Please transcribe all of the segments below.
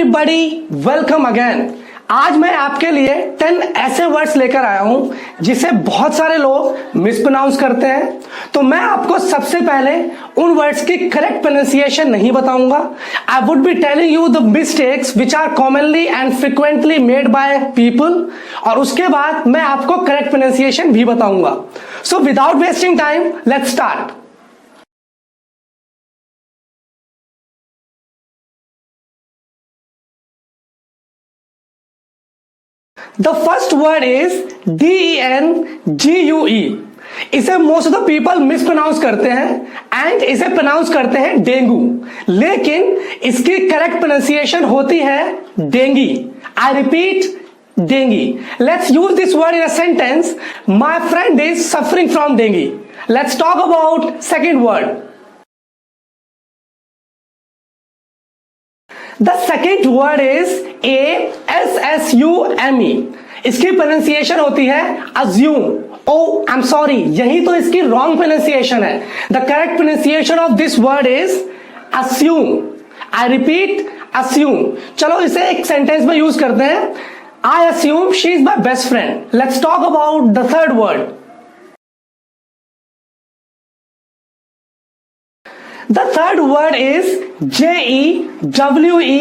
Everybody, welcome again. आज मैं आपके लिए 10 ऐसे वर्ड्स लेकर आया हूं जिसे बहुत सारे लोग मिसप्रोनाउंस करते हैं। तो मैं आपको सबसे पहले उन वर्ड्स की करेक्ट प्रोनाउंसिएशन नहीं बताऊंगा। I would be telling you the mistakes which are commonly and frequently made by people, और उसके बाद मैं आपको करेक्ट प्रोनाउंसिएशन भी बताऊंगा। So without wasting time, let's start. The first word is DENGUE। इसे most of the people mispronounce करते हैं एंड इसे प्रोनाउंस करते हैं डेंगू, लेकिन इसकी करेक्ट प्रोनाउंसिएशन होती है dinghy. I repeat, dinghy. Let's use this word in a sentence. My friend is suffering from dinghy. Let's talk about second word. The second word is ASSUME। इसकी pronunciation होती है assume। Oh, I'm sorry, यही तो इसकी wrong pronunciation है। The correct pronunciation of this word is assume। I repeat, assume। चलो इसे एक सेंटेंस में यूज करते हैं। I assume she is my best friend। Let's talk about the third word। The third word is JEWELLERY।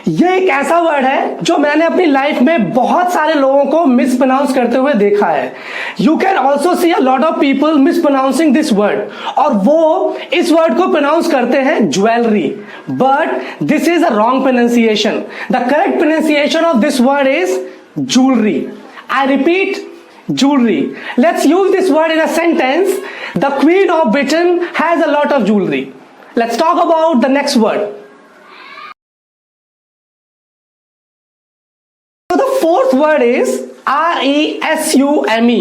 ये एक ऐसा word है जो मैंने अपनी लाइफ में बहुत सारे लोगों को मिसप्रोनाउंस करते हुए देखा है। You can also see a lot of people mispronouncing this word, और वो इस वर्ड को प्रोनाउंस करते हैं jewellery, but this is a wrong pronunciation. The correct pronunciation of this word is jewelry। I repeat, jewelry। Let's use this word in a sentence. The Queen of Britain has a lot of jewelry। Let's talk about the next word. So the fourth word is RESUME।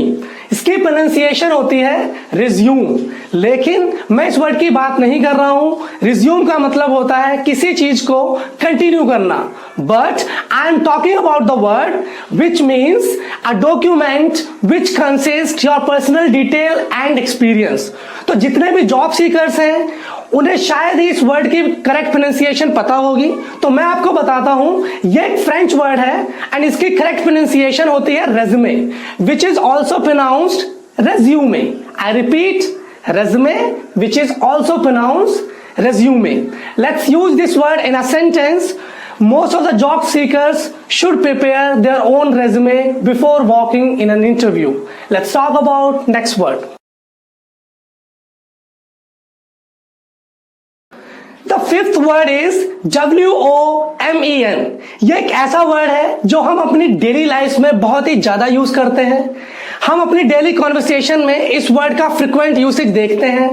इसकी pronunciation होती है resume, लेकिन मैं इस word की बात नहीं कर रहा हूं। रिज्यूम का मतलब होता है किसी चीज को कंटिन्यू करना, but I am talking about the word which means a document which consist your personal detail and experience. तो जितने भी जॉब सीकर्स हैं उन्हें शायद ही इस वर्ड की करेक्ट प्रोनाउंसिएशन पता होगी, तो मैं आपको बताता हूं। ये एक फ्रेंच वर्ड है एंड इसकी करेक्ट प्रोनाउंसिएशन होती है resume, which is also pronounced resume. I repeat, resume which is also pronounced resume. Let's use this word in a sentence. Most of the job seekers should prepare their own resume before walking in an interview। Let's talk about next word। The fifth word is WOMEN। ये एक ऐसा word है जो हम अपनी daily life में बहुत ही ज्यादा यूज करते हैं। हम अपनी डेली कॉन्वर्सेशन में इस वर्ड का फ्रिक्वेंट यूसेज देखते हैं,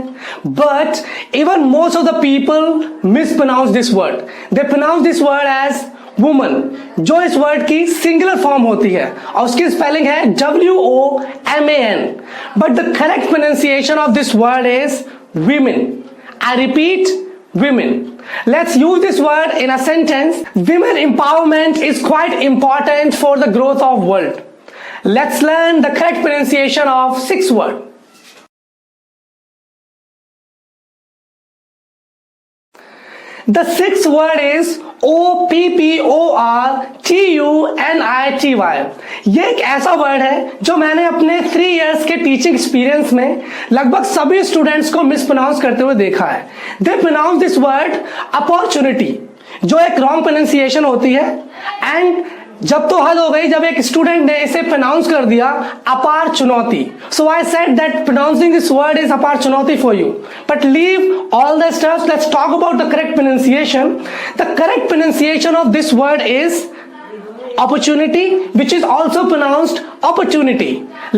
but even most of the people mispronounce this word. They pronounce this word as woman, जो इस वर्ड की सिंगुलर फॉर्म होती है और उसकी स्पेलिंग है WOMAN, but the correct pronunciation of this word is women. I repeat, women। Let's use this word in a sentence. Women empowerment is quite important for the growth of world। Let's learn the correct pronunciation of sixth word। The sixth word is OPPORTUNITY। ये एक ऐसा word है जो मैंने अपने 3 years के teaching experience में लगभग सभी स्टूडेंट्स को मिसप्रोनाउंस करते हुए देखा है। दे प्रोनाउंस दिस वर्ड अपॉर्चुनिटी, जो एक रॉन्ग प्रोनाउंसिएशन होती है। एंड जब तो हद हो गई जब एक स्टूडेंट ने इसे प्रोनाउंस कर दिया अपार चुनौती। So I said that pronouncing this word is अपार चुनौती for you, but leave all the stuffs. Let's talk about the correct pronunciation. The correct pronunciation of this word is opportunity, which is also pronounced opportunity।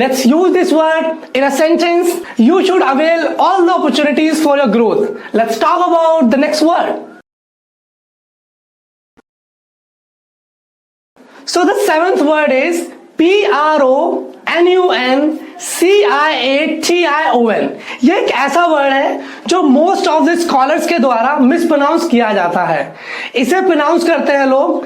Let's use this word in a sentence. You should avail all the opportunities for your growth। Let's talk about the next word। So the seventh word is PRONUNCIATION। ये एक ऐसा word है जो most of the scholars के द्वारा mispronounce किया जाता है। इसे प्रोनाउंस करते हैं लोग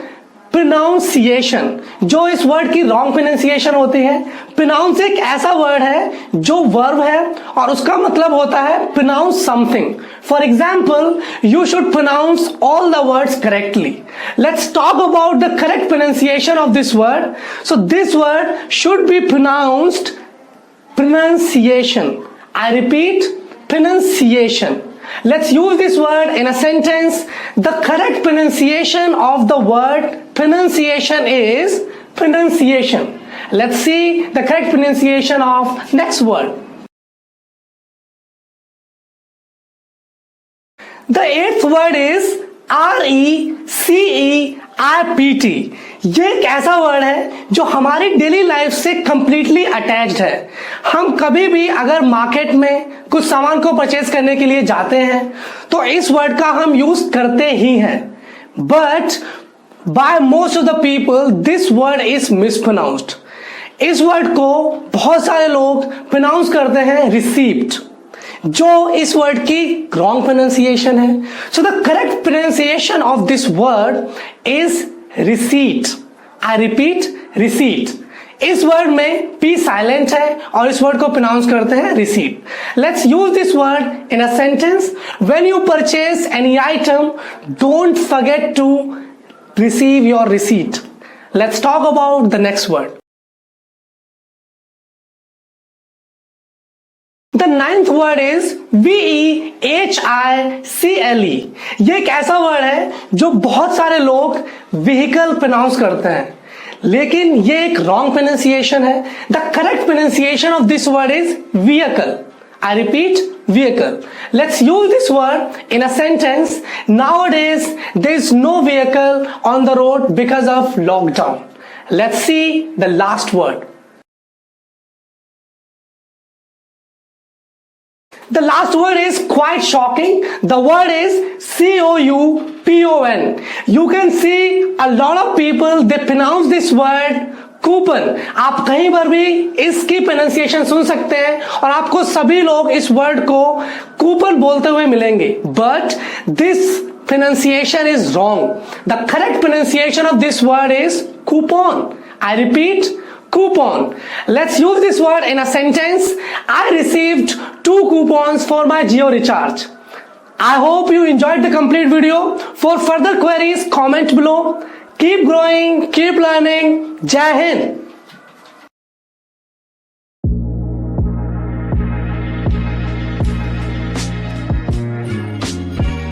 प्रोनाउंसिएशन, जो इस वर्ड की रॉन्ग प्रोनाउंसिएशन होती है। प्रोनाउंस एक ऐसा वर्ड है जो वर्ब है और उसका मतलब होता है pronounce something. For example, you should pronounce all the words correctly. Let's talk about the correct pronunciation of this word. So this word should be pronounced pronunciation. I repeat, pronunciation. Let's use this word in a sentence. The correct pronunciation of the word pronunciation is pronunciation. Let's see the correct pronunciation of next word. The eighth word is RECEIPT. ये एक ऐसा word है जो हमारी daily life से completely attached है। हम कभी भी अगर मार्केट में कुछ सामान को परचेज करने के लिए जाते हैं तो इस वर्ड का हम यूज करते ही हैं, but by most of the people this word is mispronounced. इस वर्ड को बहुत सारे लोग प्रोनाउंस करते हैं रिसीप्ट, जो इस वर्ड की रॉन्ग प्रोनाउंसिएशन है। So the correct pronunciation of this word is receipt. I repeat, receipt. इस वर्ड में पी साइलेंट है और इस वर्ड को प्रोनाउंस करते हैं receipt. Let's use this word in a sentence. When you purchase any item, don't forget to receive your receipt. Let's talk about the next word. The ninth word is VEHICLE. ये एक ऐसा word है जो बहुत सारे लोग vehicle pronounce करते हैं, लेकिन ये एक रॉन्ग प्रोनाउंसिएशन है। The correct pronunciation of this word is vehicle. I repeat, vehicle. Let's use this word in a sentence. Nowadays, there is no vehicle on the road because of lockdown. Let's see the last word. The last word is quite shocking. The word is COUPON. You can see a lot of people, they pronounce this word coupon. आप कहीं पर भी इसकी pronunciation सुन सकते हैं और आपको सभी लोग इस वर्ड को कूपन बोलते हुए मिलेंगे, but this pronunciation is wrong. The correct pronunciation of this word is coupon. I repeat, coupon. Let's use this word in a sentence. I received 2 coupons for my Jio recharge. I hope you enjoyed the complete video. For further queries, comment below. Keep growing, keep learning. Jai Hind.